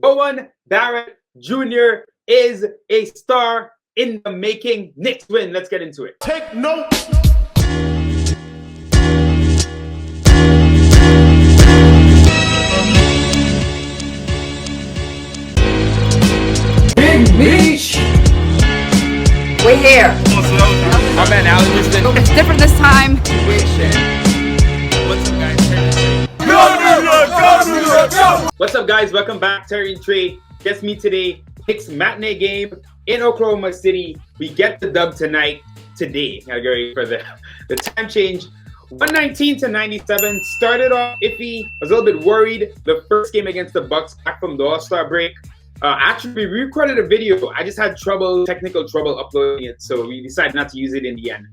Bowen Barrett Jr. is a star in the making. Knicks win. Let's get into it. Take note. Big Beach. We're here. My man, Alan. It's different this time. What's up, guys? What's up, guys? Welcome back. Terry and Trey. Guess me today. Knicks matinee game in Oklahoma City. We get the dub tonight. Today. Gotta get ready for the time change. 119 to 97. Started off iffy. Was a little bit worried. The first game against the Bucks back from the All-Star break. Actually, we recorded a video. I just had technical trouble uploading it, so we decided not to use it in the end.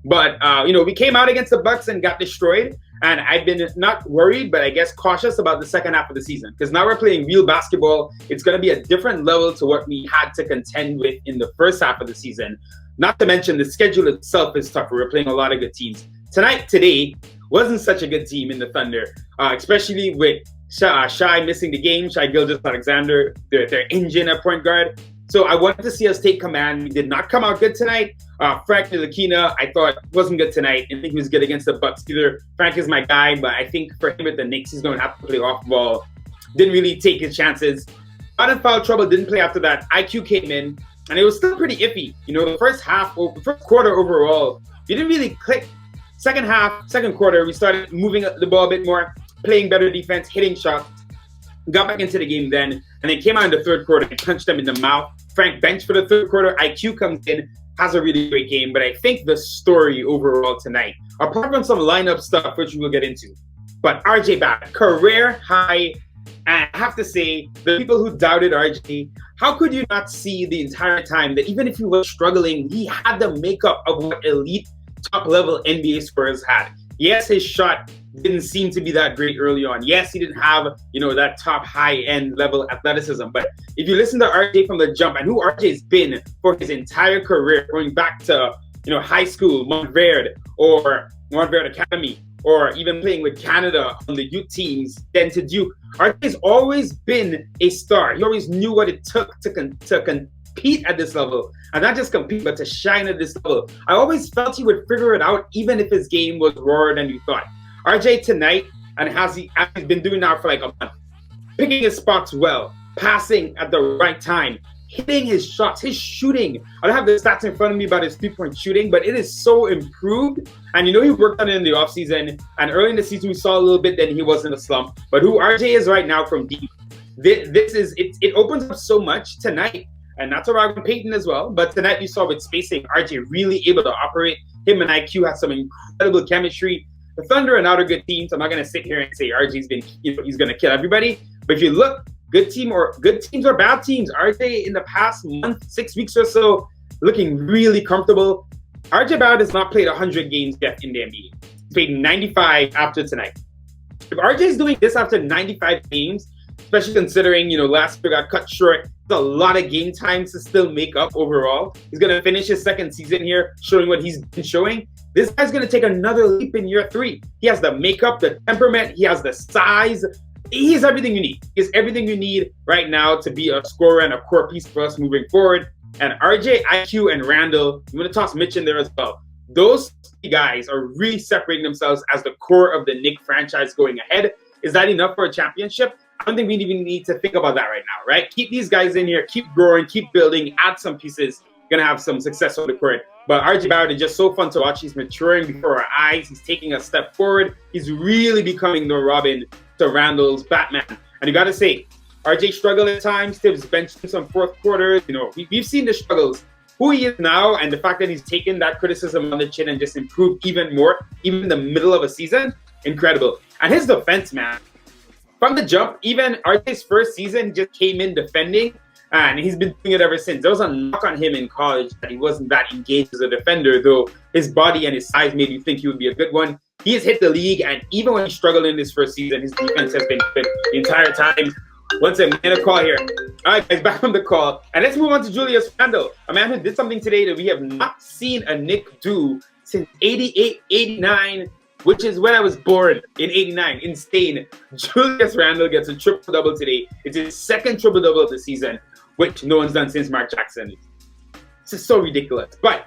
But we came out against the Bucks and got destroyed. And I've been not worried, but I guess cautious about the second half of the season, because now we're playing real basketball. It's going to be a different level to what we had to contend with in the first half of the season. Not to mention the schedule itself is tougher. We're playing a lot of good teams. Today wasn't such a good team in the Thunder, especially with Shai missing the game. Shai Gilgeous-Alexander, their engine at point guard. So I wanted to see us take command. We did not come out good tonight. Frank Ntilikina, I thought, wasn't good tonight. I think he was good against the Bucks either. Frank is my guy, but I think for him with the Knicks, he's going to have to play off ball. Didn't really take his chances. Got in foul trouble, didn't play after that. IQ came in, and it was still pretty iffy. The first quarter overall, we didn't really click. Second quarter, we started moving the ball a bit more, playing better defense, hitting shots. Got back into the game then, and then came out in the third quarter and punched them in the mouth. Frank benched for the third quarter. IQ comes in, has a really great game. But I think the story overall tonight, apart from some lineup stuff, which we will get into, but RJ Barrett, career high. And I have to say, the people who doubted RJ, how could you not see the entire time that even if he was struggling, he had the makeup of what elite top-level NBA scorers had? Yes, his shot didn't seem to be that great early on. Yes, he didn't have, that top high-end level athleticism. But if you listen to RJ from the jump and who RJ's been for his entire career, going back to, high school, Montverde Academy, or even playing with Canada on the youth teams, then to Duke, RJ's always been a star. He always knew what it took to compete at this level. And not just compete, but to shine at this level. I always felt he would figure it out, even if his game was rawer than you thought. RJ tonight, and has been doing now for like a month, picking his spots well, passing at the right time, hitting his shots, his shooting. I don't have the stats in front of me about his three-point shooting, but it is so improved. And he worked on it in the offseason, and early in the season we saw a little bit that he was in a slump. But who RJ is right now from deep, it opens up so much tonight. And not to Robin Payton as well, but tonight you saw with spacing, RJ really able to operate. Him and IQ have some incredible chemistry. The Thunder are not a good team, so I'm not going to sit here and say RJ's been, he's going to kill everybody. But if you look, good teams or bad teams, RJ in the past month, 6 weeks or so, looking really comfortable. RJ Barrett has not played 100 games yet in the NBA. He's played 95 after tonight. If RJ is doing this after 95 games, especially considering, last year got cut short, a lot of game times to still make up overall. He's going to finish his second season here showing what he's been showing. This guy's going to take another leap in year 3. He has the makeup, the temperament, he has the size. He has everything you need. He has everything you need right now to be a scorer and a core piece for us moving forward. And RJ, IQ, and Randle, you want to toss Mitch in there as well. Those guys are really separating themselves as the core of the Knick franchise going ahead. Is that enough for a championship? I don't think we even need to think about that right now, right? Keep these guys in here, keep growing, keep building, add some pieces. Gonna have some success on the court. But RJ Barrett is just so fun to watch. He's maturing before our eyes. He's taking a step forward. He's really becoming the Robin to Randle's Batman. And you got to say, RJ struggled at times. Tibbs benched some fourth quarters. We've seen the struggles. Who he is now and the fact that he's taken that criticism on the chin and just improved even more, even in the middle of a season, incredible. And his defense, man. From the jump, even RJ's first season, he just came in defending, and he's been doing it ever since. There was a knock on him in college that he wasn't that engaged as a defender, though his body and his size made you think he would be a good one. He has hit the league, and even when he struggled in his first season, his defense has been good the entire time. Once a minute call here. All right, guys, back from the call. And let's move on to Julius Randle, a man who did something today that we have not seen a Knick do since 88, 89, which is when I was born in '89. Insane. Julius Randle gets a triple-double today. It's his second triple-double of the season, which no one's done since Mark Jackson. This is so ridiculous. But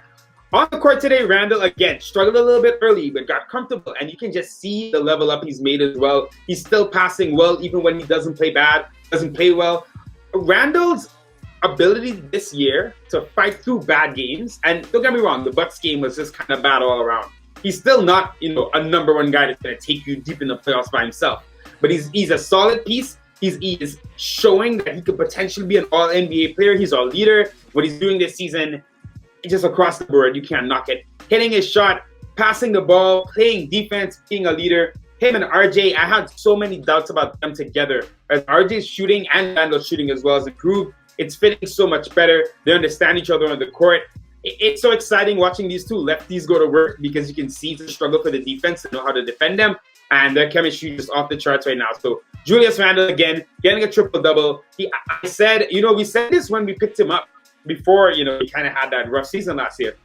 on the court today, Randle, again, struggled a little bit early, but got comfortable. And you can just see the level up he's made as well. He's still passing well, even when he doesn't play bad, doesn't play well. Randle's ability this year to fight through bad games, and don't get me wrong, the Bucks game was just kind of bad all around. He's still not, a number one guy that's going to take you deep in the playoffs by himself. But he's a solid piece. He is showing that he could potentially be an all-NBA player. He's our leader. What he's doing this season, just across the board, you can't knock it. Hitting his shot, passing the ball, playing defense, being a leader. Him and RJ, I had so many doubts about them together. As RJ's shooting and Randle's shooting as well as improved, it's fitting so much better. They understand each other on the court. It's so exciting watching these two lefties go to work because you can see the struggle for the defense to know how to defend them. And their chemistry is off the charts right now. So Julius Randle, again, getting a triple-double. I said, we said this when we picked him up before, he kind of had that rough season last year.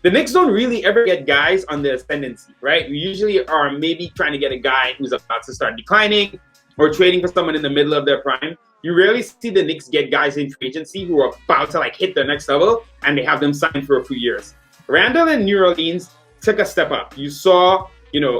The Knicks don't really ever get guys on the ascendancy, right? We usually are maybe trying to get a guy who's about to start declining or trading for someone in the middle of their prime. You rarely see the Knicks get guys in free agency who are about to hit their next level and they have them signed for a few years. Randle in New Orleans took a step up. You saw,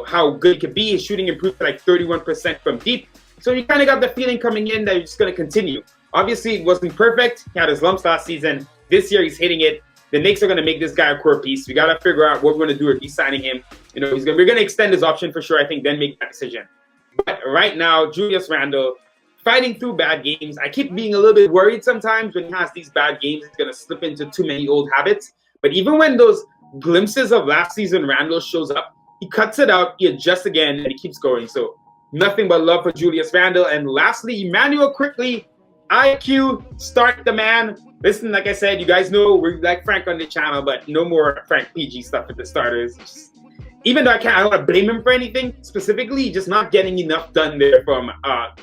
how good he could be. His shooting improved to 31% from deep. So you kind of got the feeling coming in that he's just going to continue. Obviously, it wasn't perfect. He had his lumps last season. This year, he's hitting it. The Knicks are going to make this guy a core piece. We got to figure out what we're going to do if he's signing him. We're going to extend his option for sure, I think, then make that decision. But right now, Julius Randle, fighting through bad games. I keep being a little bit worried sometimes when he has these bad games. He's going to slip into too many old habits. But even when those glimpses of last season Randle shows up, he cuts it out, he adjusts again, and he keeps going. So nothing but love for Julius Randle. And lastly, Immanuel Quickley, IQ, start the man. Listen, like I said, you guys know we like Frank on the channel, but no more Frank PG stuff with the starters. Even though I don't want to blame him for anything specifically, just not getting enough done there from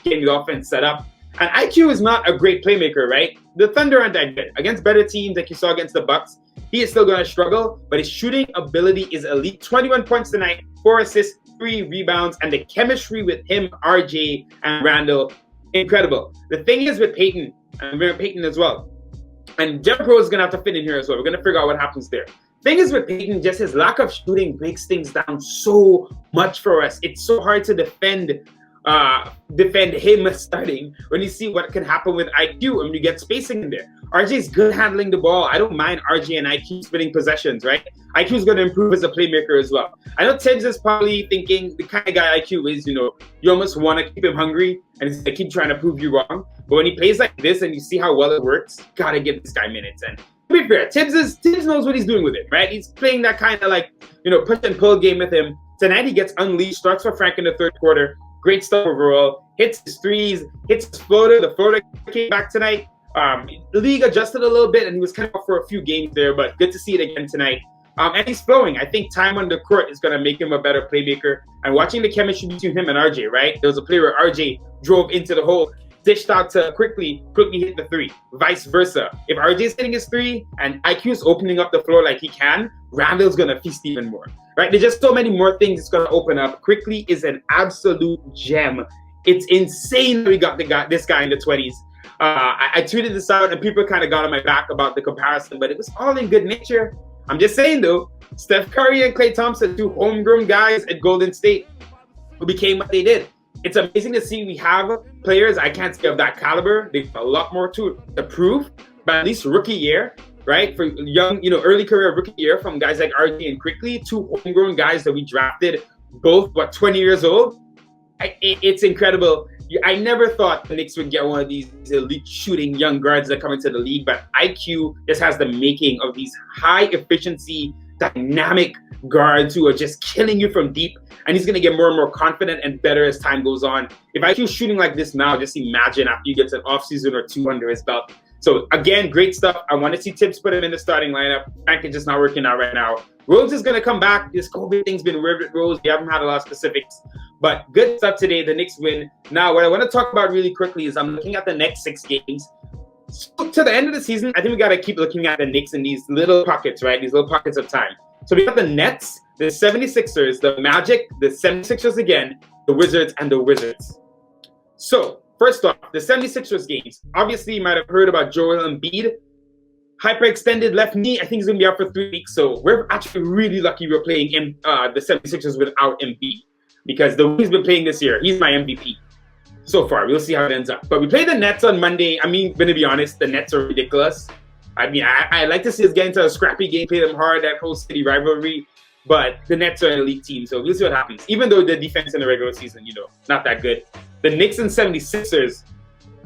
getting the offense set up. And IQ is not a great playmaker, right? The Thunder aren't that good. Against better teams like you saw against the Bucks, he is still going to struggle, but his shooting ability is elite. 21 points tonight, 4 assists, 3 rebounds, and the chemistry with him, RJ, and Randle, incredible. The thing is with Peyton, and Peyton as well, and Jeff Pro is going to have to fit in here as well. We're going to figure out what happens there. Thing is with Peyton, just his lack of shooting breaks things down so much for us. It's so hard to defend him starting when you see what can happen with IQ and you get spacing in there. RJ's good handling the ball. I don't mind RJ and IQ splitting possessions, right? IQ's going to improve as a playmaker as well. I know Tibbs is probably thinking the kind of guy IQ is, you almost want to keep him hungry and he's going to keep trying to prove you wrong. But when he plays like this and you see how well it works, got to give this guy minutes. And to be fair, Tibbs knows what he's doing with it, right? He's playing that kind of push and pull game with him. Tonight he gets unleashed, starts for Frank in the third quarter. Great stuff overall. Hits his threes, hits his floater. The floater came back tonight. The league adjusted a little bit and he was kind of for a few games there, but good to see it again tonight. And he's flowing. I think time on the court is going to make him a better playmaker. And watching the chemistry between him and RJ, right? There was a play where RJ drove into the hole, dished out to Quickley hit the three. Vice versa. If RJ's hitting his three and IQ's opening up the floor like he can, Randle's going to feast even more. Right? There's just so many more things it's going to open up. Quickley is an absolute gem. It's insane that we got this guy in the 20s. I tweeted this out and people kind of got on my back about the comparison, but it was all in good nature. I'm just saying though, Steph Curry and Klay Thompson, 2 homegrown guys at Golden State who became what they did. It's amazing to see we have players, I can't say of that caliber. They've a lot more to prove, but at least rookie year, right? For young, early career rookie year from guys like RJ and Quickley, 2 homegrown guys that we drafted, both, 20 years old. It's incredible. I never thought the Knicks would get one of these elite shooting young guards that come into the league, but IQ just has the making of these high efficiency, dynamic guards who are just killing you from deep, and he's going to get more and more confident and better as time goes on. If IQ's shooting like this now, just imagine after you get an offseason or 2 under his belt. So again, great stuff. I want to see Tibbs put him in the starting lineup. Frank is just not working out right now. Rose is going to come back. This COVID thing's been weird with Rose. We haven't had a lot of specifics, but good stuff today. The Knicks win. Now, what I want to talk about really quickly is I'm looking at the next 6 games. So to the end of the season, I think we got to keep looking at the Knicks in these little pockets, right? These little pockets of time. So we got the Nets, the 76ers, the Magic, the 76ers again, the Wizards, and the Wizards. So first off, the 76ers games. Obviously, you might have heard about Joel Embiid. Hyperextended left knee. I think he's going to be out for 3 weeks. So we're actually really lucky we're playing the 76ers without Embiid. Because the way he's been playing this year, he's my MVP so far. We'll see how it ends up. But we play the Nets on Monday. I mean, going to be honest, the Nets are ridiculous. I mean, I like to see us get into a scrappy game, play them hard, that whole city rivalry. But the Nets are an elite team, so we'll see what happens. Even though the defense in the regular season, not that good. The Knicks and 76ers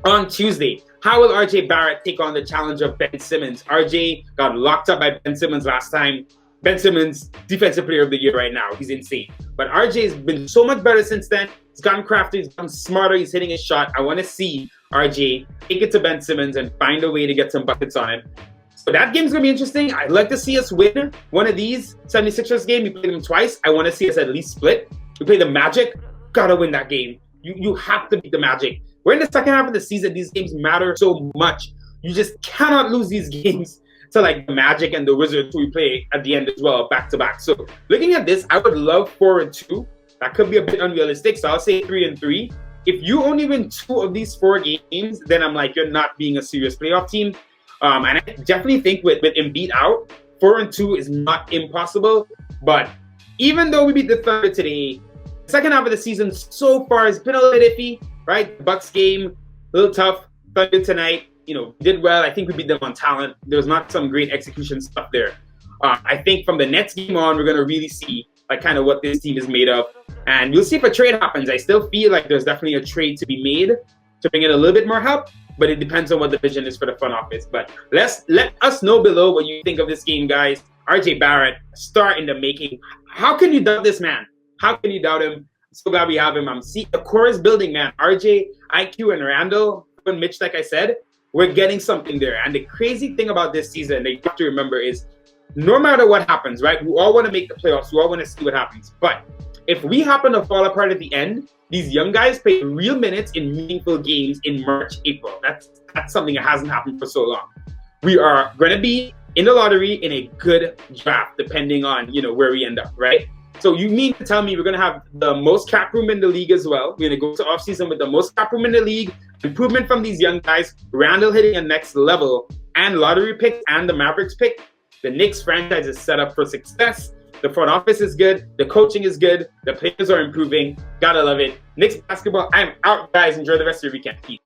on Tuesday. How will RJ Barrett take on the challenge of Ben Simmons? RJ got locked up by Ben Simmons last time. Ben Simmons, Defensive Player of the Year right now. He's insane. But RJ has been so much better since then. He's gotten crafty. He's gotten smarter. He's hitting his shot. I want to see RJ take it to Ben Simmons and find a way to get some buckets on it. So that game's going to be interesting. I'd like to see us win one of these 76ers games. We played them twice. I want to see us at least split. We play the Magic. Got to win that game. You have to beat the Magic. We're in the second half of the season. These games matter so much. You just cannot lose these games to like the Magic and the Wizards who we play at the end as well, back-to-back. So looking at this, I would love 4-2. That could be a bit unrealistic, so I'll say 3-3. If you only win 2 of these 4 games, then I'm like, you're not being a serious playoff team. And I definitely think with Embiid out, 4-2 is not impossible. But even though we beat the Thunder today, the second half of the season so far has been a little bit iffy, right? Bucks game, a little tough. Thunder tonight, did well. I think we beat them on talent. There was not some great execution stuff there. I think from the Nets game on, we're going to really see like kind of what this team is made of. And we'll see if a trade happens. I still feel like there's definitely a trade to be made to bring in a little bit more help. But it depends on what the vision is for the front office. But let us know below what you think of this game, guys. RJ Barrett, star in the making. How can you doubt this man? How can you doubt him? I'm so glad we have him. I'm seeing the core is building, man. RJ, IQ, and Randle, and Mitch, like I said, we're getting something there. And the crazy thing about this season that you have to remember is no matter what happens, right? We all want to make the playoffs. We all want to see what happens. But if we happen to fall apart at the end, these young guys play real minutes in meaningful games in March, April. That's something that hasn't happened for so long. We are going to be in the lottery in a good draft, depending on, where we end up, right? So you mean to tell me we're going to have the most cap room in the league as well? We're going to go to offseason with the most cap room in the league, improvement from these young guys, Randall hitting a next level, and lottery pick and the Mavericks pick. The Knicks franchise is set up for success. The front office is good. The coaching is good. The players are improving. Gotta love it. Knicks basketball, I'm out, guys. Enjoy the rest of your weekend. Peace.